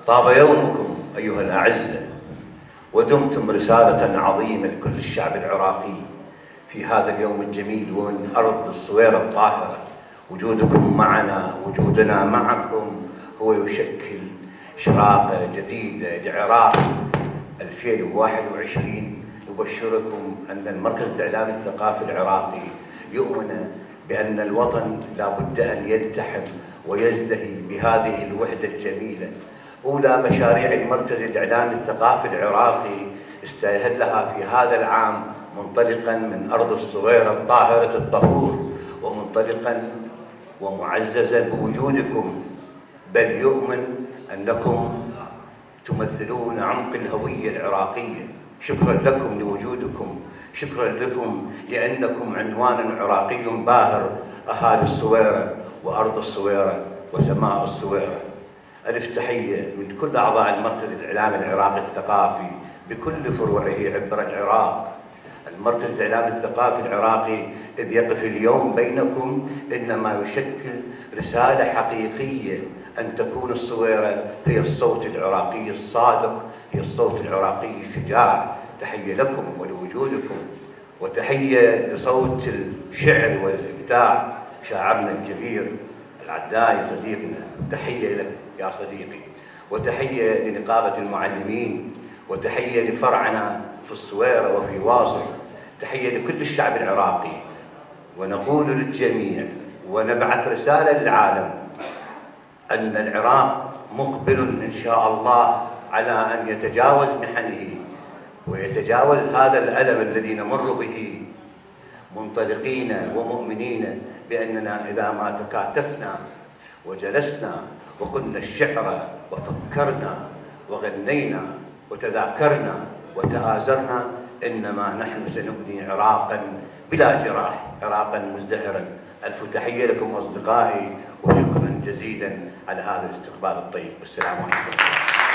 طاب يومكم أيها الأعزة، ودمتم رسالة عظيمة لكل الشعب العراقي في هذا اليوم الجميل ومن أرض الصويرة الطاهرة. وجودكم معنا، وجودنا معكم، هو يشكل إشراقة جديدة لعراق 2021. نبشركم أن المركز الإعلامي الثقافي العراقي يؤمن بأن الوطن لا بد أن يلتحم ويزدهي بهذه الوحدة الجميلة. أولى مشاريع المركز الإعلامي الثقافي العراقي استهلها في هذا العام منطلقا من أرض الصويرة الطاهرة الطهور، ومنطلقا ومعززا بوجودكم، بل يؤمن أنكم تمثلون عمق الهوية العراقية. شكرا لكم لوجودكم، شكرا لكم لأنكم عنوان عراقي باهر أهالي الصويرة وأرض الصويرة وسماء الصويرة. ألف تحية من كل أعضاء المركز الإعلامي العراقي الثقافي بكل فروعه عبر العراق. المركز الإعلامي الثقافي العراقي إذ يقف اليوم بينكم إنما يشكل رسالة حقيقية أن تكون الصويرة هي الصوت العراقي الصادق، هي الصوت العراقي الشجاع. تحية لكم ولوجودكم، وتحية لصوت الشعر والإبداع شاعرنا الكبير العداي صديقنا، تحية لك يا صديقي، وتحية لنقابة المعلمين، وتحية لفرعنا في الصويرة وفي واصل، تحية لكل الشعب العراقي. ونقول للجميع ونبعث رسالة للعالم أن العراق مقبل إن شاء الله على أن يتجاوز محنه ويتجاوز هذا الألم الذي نمر به، منطلقين ومؤمنين بأننا إذا ما تكاتفنا وجلسنا وقلنا الشعر وفكرنا وغنينا وتذاكرنا وتآزرنا، إنما نحن سنبني عراقا بلا جراح، عراقا مزدهرا. ألف تحية لكم أصدقائي، وشكرا جزيلا على هذا الاستقبال الطيب. والسلام عليكم.